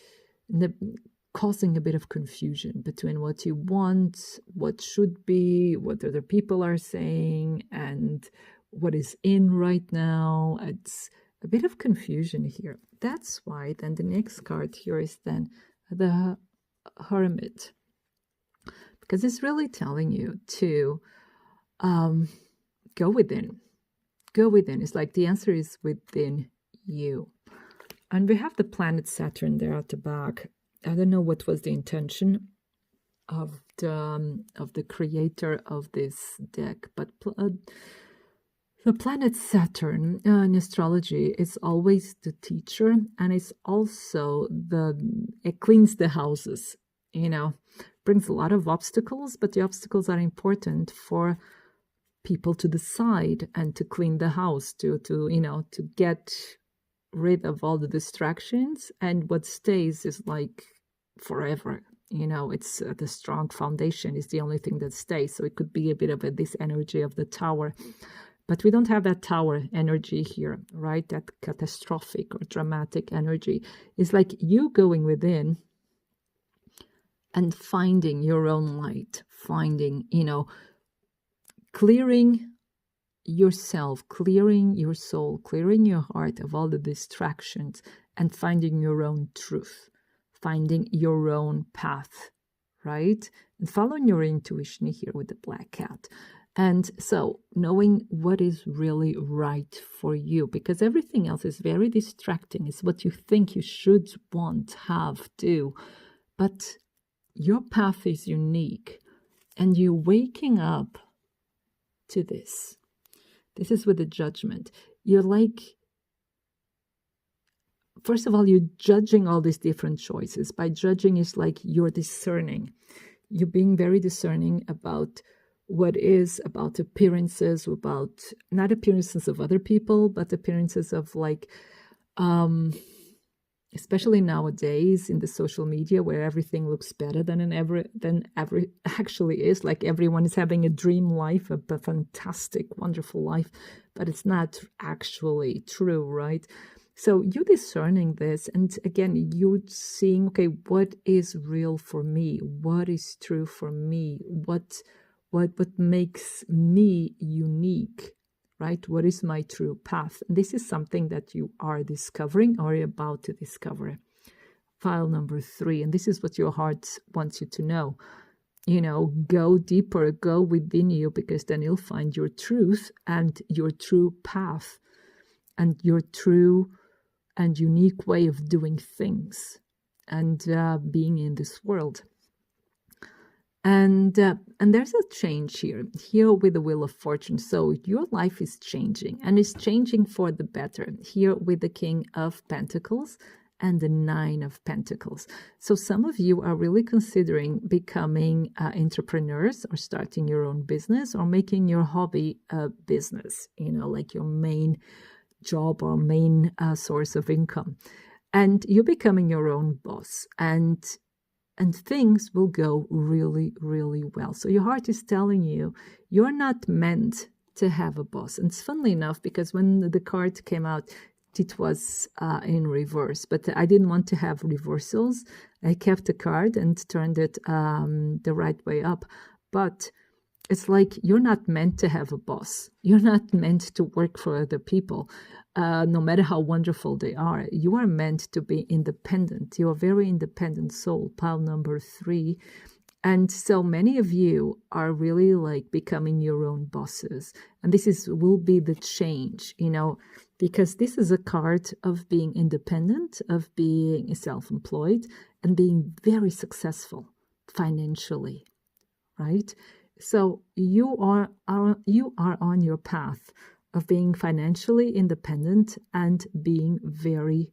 causing a bit of confusion between what you want, what should be, what other people are saying, and what is in right now. It's a bit of confusion here. That's why then the next card here is then the Hermit, because it's really telling you to go within. Go within. It's like the answer is within you. And we have the planet Saturn there at the back. I don't know what was the intention of the creator of this deck, but the planet Saturn in astrology is always the teacher, and it's also it cleans the houses, brings a lot of obstacles, but the obstacles are important for people to decide and to clean the house, to get rid of all the distractions, and what stays is like forever. It's the strong foundation is the only thing that stays. So it could be a bit of this energy of the tower, but we don't have that tower energy here, right? That catastrophic or dramatic energy. It's like you going within and finding your own light, finding, clearing yourself, clearing your soul, clearing your heart of all the distractions, and finding your own truth, finding your own path, right? And following your intuition here with the black cat. And so knowing what is really right for you, because everything else is very distracting. It's what you think you should, want, have, do. But your path is unique, and you're waking up to this. This is with the judgment. You're like, first of all, you're judging all these different choices. By judging, it's like you're discerning. You're being very discerning about what is about appearances, about not appearances of other people, but appearances of like, especially nowadays in the social media where everything looks better than ever actually is. Like everyone is having a dream life, a fantastic, wonderful life, but it's not actually true, right? So you're discerning this, and again, you're seeing, okay, what is real for me? What is true for me? What makes me unique? Right? What is my true path? And this is something that you are discovering or you're about to discover. File number 3, and this is what your heart wants you to know. Go deeper, go within you, because then you'll find your truth and your true path and your true and unique way of doing things and being in this world. And there's a change here with the Wheel of Fortune. So your life is changing, and it's changing for the better here with the King of Pentacles and the 9 of Pentacles. So some of you are really considering becoming entrepreneurs or starting your own business or making your hobby a business, like your main job or main source of income. And you're becoming your own boss, and things will go really, really well. So your heart is telling you, you're not meant to have a boss. And it's funnily enough, because when the card came out, it was in reverse, but I didn't want to have reversals. I kept the card and turned it the right way up. But it's like you're not meant to have a boss. You're not meant to work for other people, no matter how wonderful they are. You are meant to be independent. You're a very independent soul, pile number 3. And so many of you are really like becoming your own bosses. And this will be the change, because this is a card of being independent, of being self-employed, and being very successful financially, right? So you are on your path of being financially independent and being very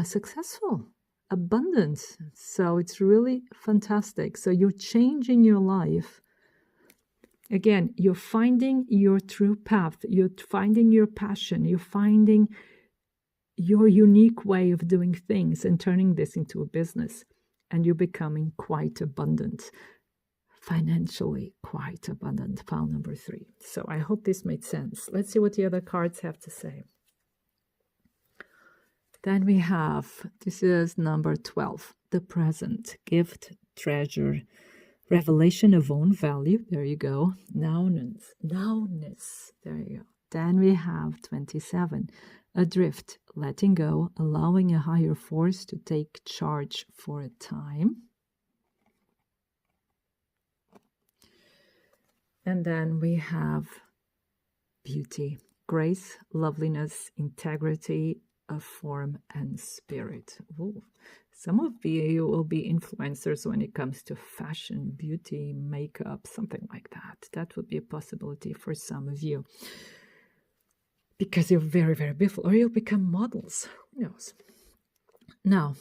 successful, abundant. So it's really fantastic. So you're changing your life. Again, you're finding your true path. You're finding your passion. You're finding your unique way of doing things and turning this into a business. And you're becoming quite abundant. Financially quite abundant, pile number 3. So I hope this made sense. Let's see what the other cards have to say. Then we have, this is number 12, the present, gift, treasure, revelation of own value. There you go. Nowness. There you go. Then we have 27, adrift, letting go, allowing a higher force to take charge for a time. And then we have beauty, grace, loveliness, integrity of form and spirit. Ooh. Some of you will be influencers when it comes to fashion, beauty, makeup, something like that. That would be a possibility for some of you. Because you're very, very beautiful. Or you'll become models. Who knows? Now,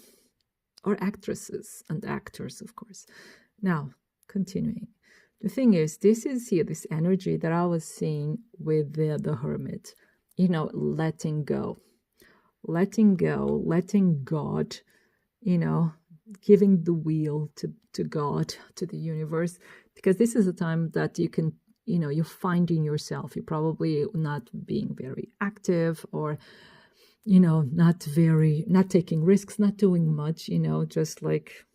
or actresses and actors, of course. Now, continuing. The thing is, this is here, this energy that I was seeing with the hermit, letting go, letting God, giving the wheel to God, to the universe, because this is a time that you can, you're finding yourself. You're probably not being very active, or, not taking risks, not doing much, just like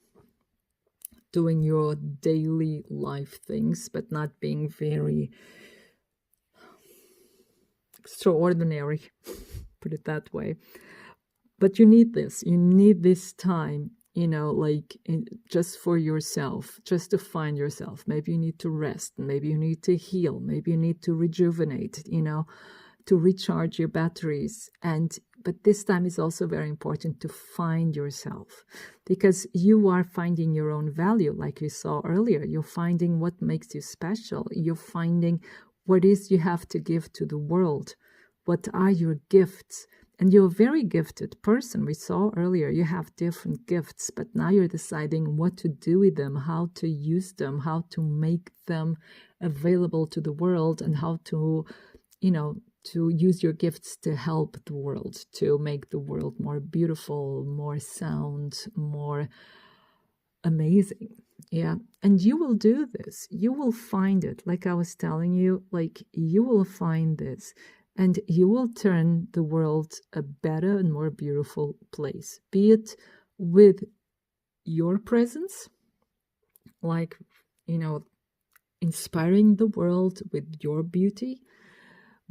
doing your daily life things, but not being very extraordinary, put it that way. But you need this time, just for yourself, just to find yourself. Maybe you need to rest, maybe you need to heal, maybe you need to rejuvenate, to recharge your batteries. But this time is also very important to find yourself, because you are finding your own value, like you saw earlier. You're finding what makes you special. You're finding what is you have to give to the world. What are your gifts? And you're a very gifted person. We saw earlier you have different gifts, but now you're deciding what to do with them, how to use them, how to make them available to the world, and how to, to use your gifts to help the world, to make the world more beautiful, more sound, more amazing. Yeah. And you will do this. You will find it. Like I was telling you, you will find this, and you will turn the world a better and more beautiful place, be it with your presence, inspiring the world with your beauty,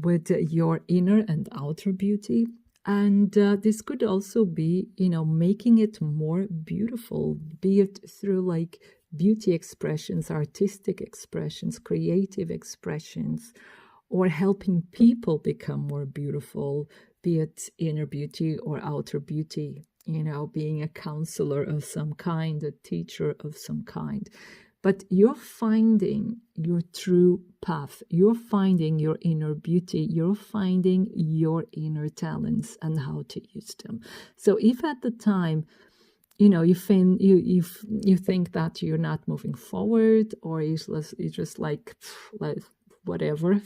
with your inner and outer beauty. And this could also be, making it more beautiful, be it through beauty expressions, artistic expressions, creative expressions, or helping people become more beautiful, be it inner beauty or outer beauty, being a counselor of some kind, a teacher of some kind. But you're finding your true path. You're finding your inner beauty. You're finding your inner talents and how to use them. So if at the time, you think that you're not moving forward, or you're just like whatever,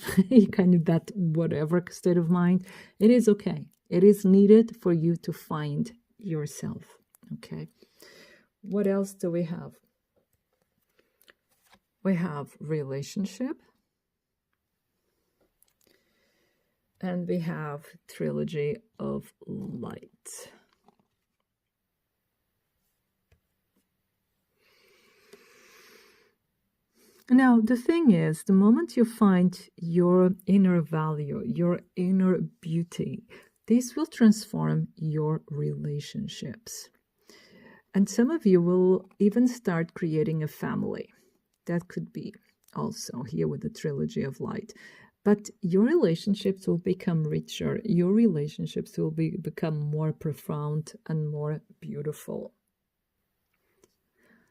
kind of that whatever state of mind, it is okay. It is needed for you to find yourself. Okay. What else do we have? We have relationship, and we have trilogy of light. Now, the thing is, the moment you find your inner value, your inner beauty, this will transform your relationships. And some of you will even start creating a family. That could be also here with the trilogy of light. But your relationships will become richer. Your relationships will become more profound and more beautiful.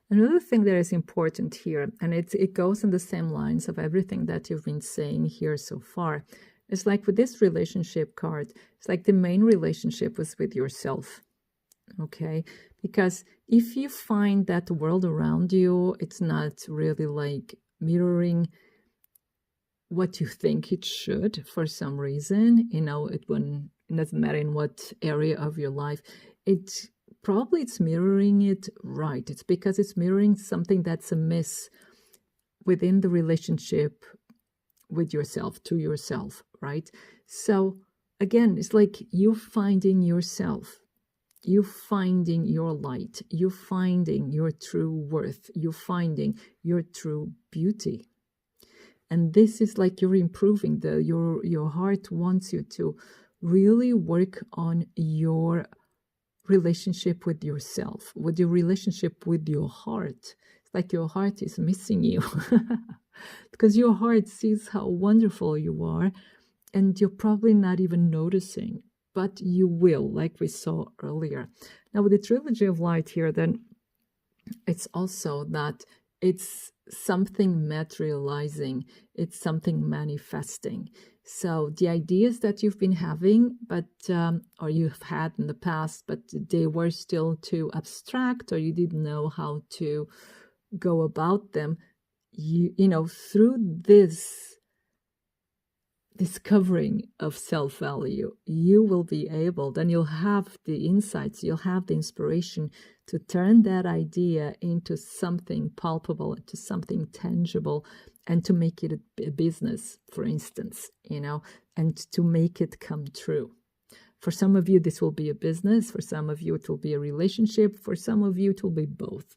Another thing that is important here, and it goes in the same lines of everything that you've been saying here so far, is like with this relationship card, it's like the main relationship was with yourself. Okay? Because if you find that the world around you, it's not really mirroring what you think it should for some reason, it doesn't matter in what area of your life, it's mirroring it right. It's because it's mirroring something that's amiss within the relationship with yourself, to yourself, right? So again, it's like you finding yourself. You finding your light, you finding your true worth, you finding your true beauty. And this is like you're improving. Your heart wants you to really work on your relationship with yourself, with your relationship with your heart. It's like your heart is missing you because your heart sees how wonderful you are, and you're probably not even noticing. But you will, like we saw earlier. Now, with the trilogy of light here, then it's also that it's something materializing, it's something manifesting. So the ideas that you've been having, or you've had in the past, but they were still too abstract, or you didn't know how to go about them, you know, through this discovering of self-value, you will be able, then you'll have the insights, you'll have the inspiration to turn that idea into something palpable, into something tangible, and to make it a business, for instance, you know, and to make it come true. For some of you, this will be a business. For some of you, it will be a relationship. For some of you, it will be both.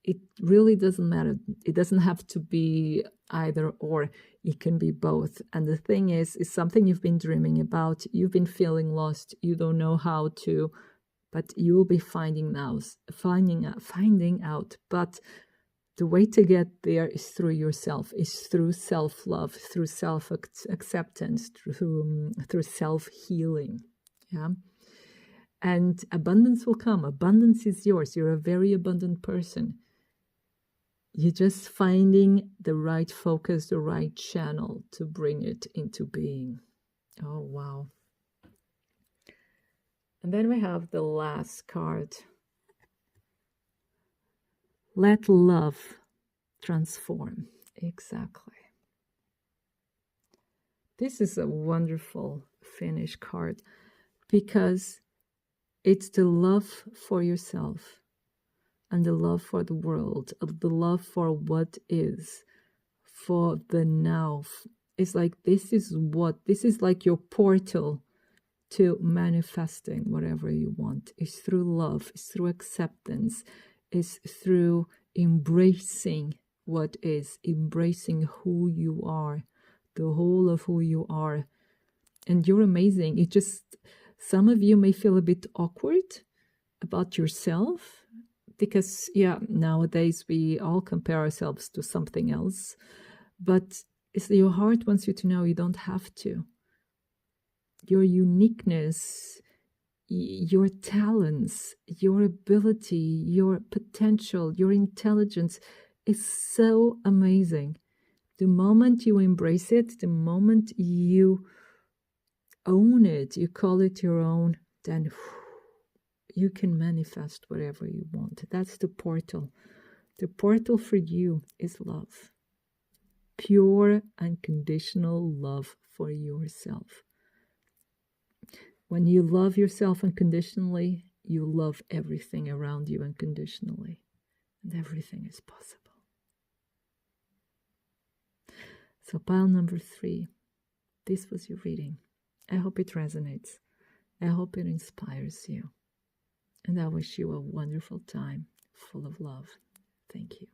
It really doesn't matter. It doesn't have to be either or. It can be both. And the thing is something you've been dreaming about. You've been feeling lost. You don't know how to, but you will be finding out. But the way to get there is through yourself, is through self-love, through self-acceptance, through self-healing. Yeah. And abundance will come. Abundance is yours. You're a very abundant person. You're just finding the right focus, the right channel to bring it into being. Oh, wow. And then we have the last card. Let love transform. Exactly. This is a wonderful finish card because it's the love for yourself and the love for the world, the love for what is, for the now. It's like this is like your portal to manifesting whatever you want. It's through love, it's through acceptance, it's through embracing what is, embracing who you are, the whole of who you are. And you're amazing. It just, some of you may feel a bit awkward about yourself because, yeah, nowadays we all compare ourselves to something else. But it's, your heart wants you to know you don't have to. Your uniqueness, your talents, your ability, your potential, your intelligence is so amazing. The moment you embrace it, the moment you own it, you call it your own, then you can manifest whatever you want. That's the portal. The portal for you is love. Pure, unconditional love for yourself. When you love yourself unconditionally, you love everything around you unconditionally. And everything is possible. So pile number 3. This was your reading. I hope it resonates. I hope it inspires you. And I wish you a wonderful time full of love. Thank you.